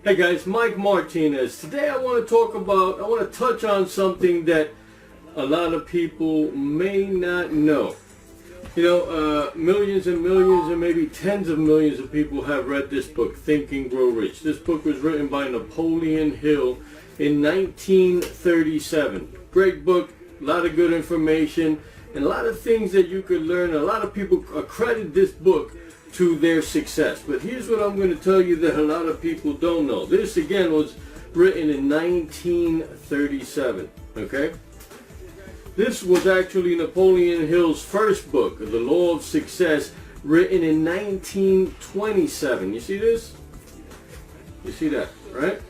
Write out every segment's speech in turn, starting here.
Hey guys, Mike Martinez. Today I want to touch on something that a lot of people may not know. Millions and millions and maybe tens of millions of people have read this book, Think and Grow Rich. This book was written by Napoleon Hill in 1937. Great book, a lot of good information, and a lot of things that you could learn. A lot of people accredit this book to their success. But here's what I'm going to tell you that a lot of people don't know. This, again, was written in 1937, okay? This was actually Napoleon Hill's first book, The Law of Success, written in 1927. You see this? You see that, right?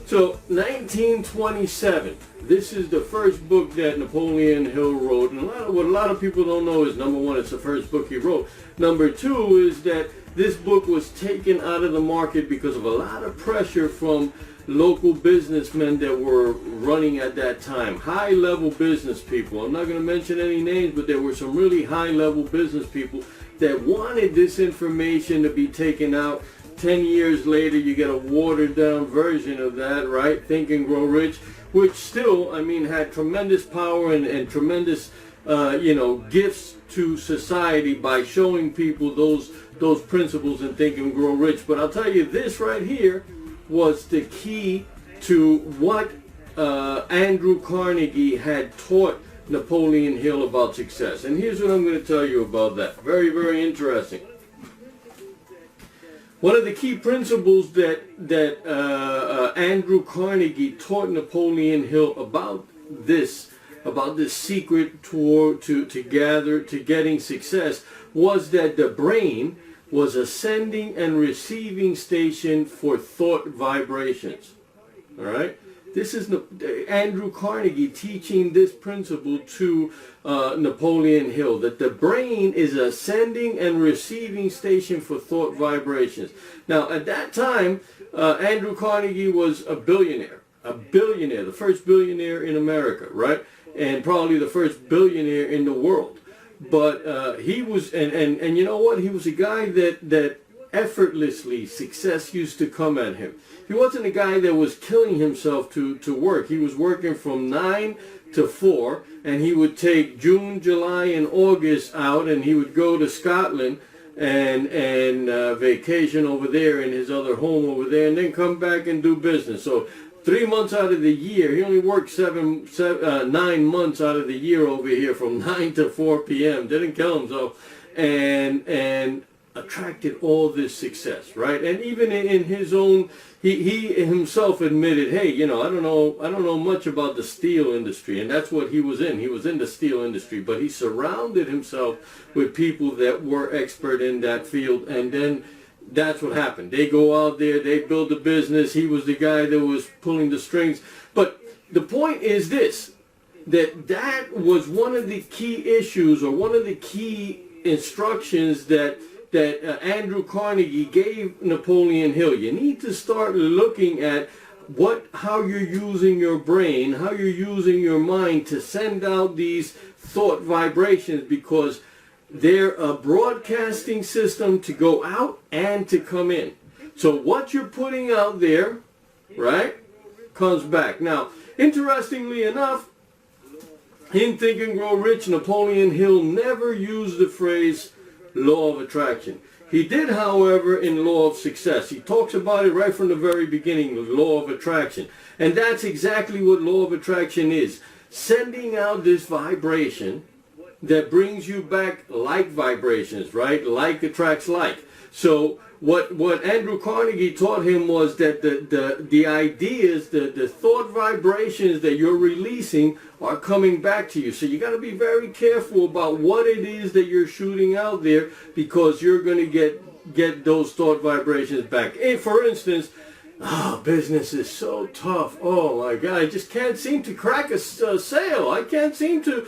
So, 1927. This is the first book that Napoleon Hill wrote. And what a lot of people don't know is, number one, it's the first book he wrote. Number two is that this book was taken out of the market because of a lot of pressure from local businessmen that were running at that time. High-level business people. I'm not going to mention any names, but there were some really high-level business people that wanted this information to be taken out. 10 years later, you get a watered-down version of that, right? Think and Grow Rich, which still, had tremendous power and tremendous, gifts to society by showing people those principles in Think and Grow Rich. But I'll tell you, this right here was the key to what Andrew Carnegie had taught Napoleon Hill about success. And here's what I'm going to tell you about that. Very, very interesting. One of the key principles that Andrew Carnegie taught Napoleon Hill about this secret to getting success was that the brain was a sending and receiving station for thought vibrations. All right? This is Andrew Carnegie teaching this principle to Napoleon Hill, that the brain is a sending and receiving station for thought vibrations. Now, at that time, Andrew Carnegie was a billionaire, the first billionaire in America, right? And probably the first billionaire in the world. But he was, and you know what? He was a guy that effortlessly success used to come at him. He wasn't a guy that was killing himself to work. He was working from 9 to 4, and he would take June, July, and August out, and he would go to Scotland and vacation over there in his other home over there, and then come back and do business. So 3 months out of the year, he only worked 9 months out of the year over here from 9 to 4 p.m. Didn't kill himself, and attracted all this success, right? And even in his own, he himself admitted, hey, I don't know much about the steel industry, and that's what he was in. He was in the steel industry, but he surrounded himself with people that were expert in that field, and then that's what happened. They go out there, they build a business. He was the guy that was pulling the strings. But the point is this, that was one of the key issues, or one of the key instructions that Andrew Carnegie gave Napoleon Hill. You need to start looking at how you're using your brain, how you're using your mind to send out these thought vibrations, because they're a broadcasting system to go out and to come in. So what you're putting out there, right, comes back. Now, interestingly enough, in Think and Grow Rich, Napoleon Hill never used the phrase law of attraction. He did, however, in Law of Success. He talks about it right from the very beginning, the law of attraction. And that's exactly what law of attraction is. Sending out this vibration that brings you back like vibrations, right? Like attracts like. So what Andrew Carnegie taught him was that the ideas, the thought vibrations that you're releasing are coming back to you. So you got to be very careful about what it is that you're shooting out there, because you're going to get those thought vibrations back. For instance, business is so tough. Oh my God, I just can't seem to crack a sale. I can't seem to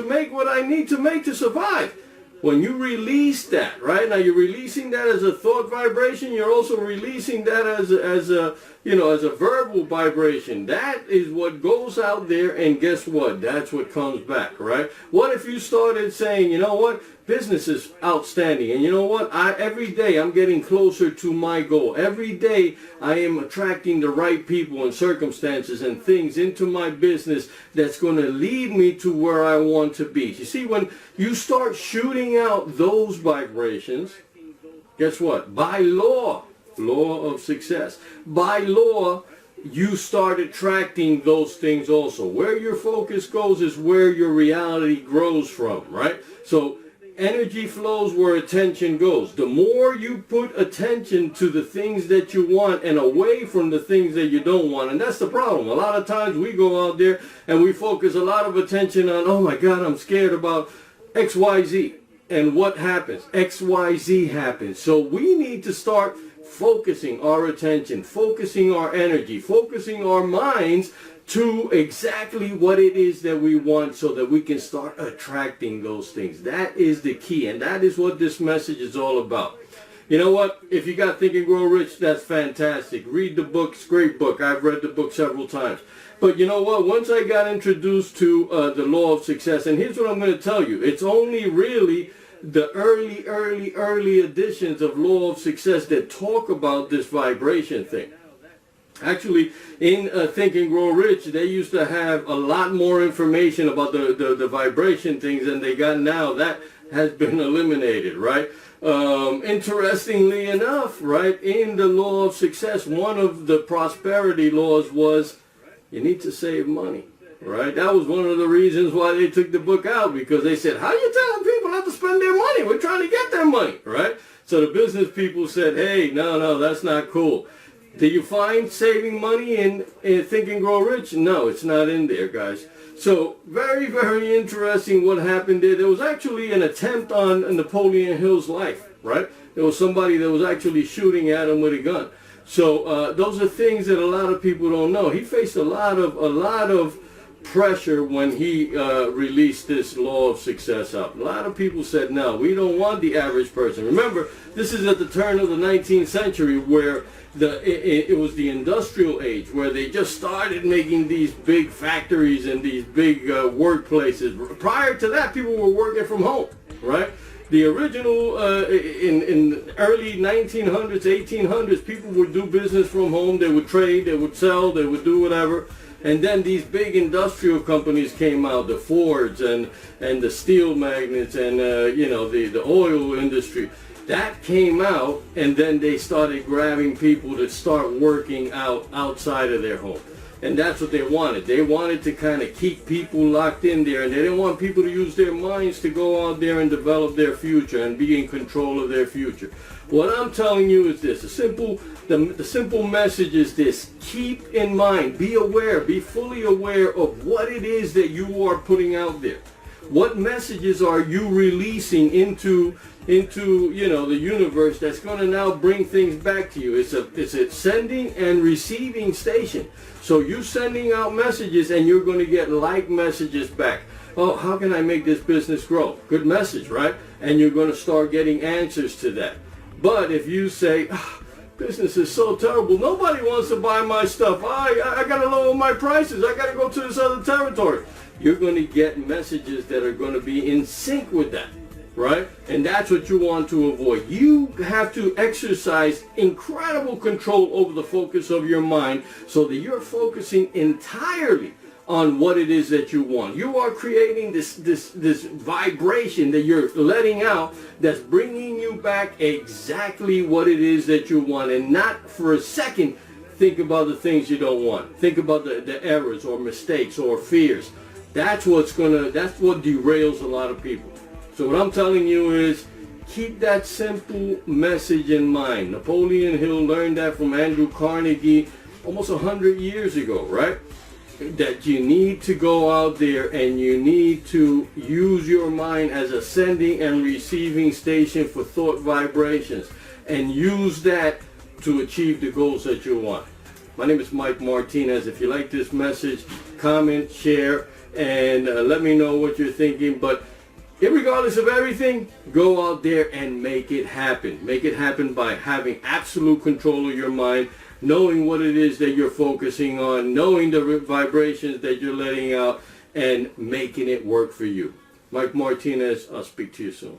make what I need to make to survive. When you release that, right? Now you're releasing that as a thought vibration. You're also releasing that as a verbal vibration. That is what goes out there, and guess what? That's what comes back, right? What if you started saying, you know what? business is outstanding. And you know what? Every day I'm getting closer to my goal. Every day I am attracting the right people and circumstances and things into my business that's going to lead me to where I want to be. You see, when you start shooting out those vibrations, guess what? By law of success, by law, you start attracting those things also. Where your focus goes is where your reality grows from, right? So energy flows where attention goes. The more you put attention to the things that you want and away from the things that you don't want, and that's the problem. A lot of times we go out there and we focus a lot of attention on, oh my God, I'm scared about XYZ. And what happens? XYZ happens. So we need to start focusing our attention, focusing our energy, focusing our minds to exactly what it is that we want so that we can start attracting those things. That is the key, and that is what this message is all about. You know what? If you got Think and Grow Rich, that's fantastic. Read the book. It's a great book. I've read the book several times. But you know what? Once I got introduced to the law of success, and here's what I'm going to tell you. It's only really the early editions of Law of Success that talk about this vibration thing. Actually, in Think and Grow Rich, they used to have a lot more information about the vibration things than they got now. That has been eliminated, right? Interestingly enough, right, in the Law of Success, one of the prosperity laws was you need to save money. Right? That was one of the reasons why they took the book out, because they said, how are you telling people not to spend their money? We're trying to get their money, right? So the business people said, hey, no, that's not cool. Do you find saving money in Think and Grow Rich? No, it's not in there, guys. So very, very interesting what happened there. There was actually an attempt on Napoleon Hill's life, right? There was somebody that was actually shooting at him with a gun. So those are things that a lot of people don't know. He faced a lot of pressure when he released this Law of Success up. A lot of people said, no, we don't want the average person. Remember, this is at the turn of the 19th century where it was the industrial age, where they just started making these big factories and these big workplaces. Prior to that, people were working from home, right? The original, in early 1900s, 1800s, people would do business from home. They would trade, they would sell, they would do whatever. And then these big industrial companies came out, the Fords and the steel magnates and, the oil industry. That came out, and then they started grabbing people to start working outside of their home. And that's what they wanted. They wanted to kind of keep people locked in there, and they didn't want people to use their minds to go out there and develop their future and be in control of their future. What I'm telling you is this. The simple message is this. Keep in mind, be aware, be fully aware of what it is that you are putting out there. What messages are you releasing into the universe that's going to now bring things back to you? It's a sending and receiving station. So you're sending out messages and you're going to get like messages back. Oh, how can I make this business grow? Good message, right? And you're going to start getting answers to that. But if you say, business is so terrible, nobody wants to buy my stuff, I got to lower my prices, I got to go to this other territory, you're going to get messages that are going to be in sync with that, right? And that's what you want to avoid. You have to exercise incredible control over the focus of your mind so that you're focusing entirely on what it is that you want. You are creating this vibration that you're letting out that's bringing you back exactly what it is that you want, and not for a second think about the things you don't want. Think about the errors or mistakes or fears. That's what derails a lot of people. So what I'm telling you is, keep that simple message in mind. Napoleon Hill learned that from Andrew Carnegie almost 100 years ago, right? That you need to go out there and you need to use your mind as a sending and receiving station for thought vibrations, and use that to achieve the goals that you want. My name is Mike Martinez. If you like this message, comment, share, and let me know what you're thinking. But irregardless of everything, go out there and make it happen. Make it happen by having absolute control of your mind, knowing what it is that you're focusing on, knowing the vibrations that you're letting out, and making it work for you. Mike Martinez, I'll speak to you soon.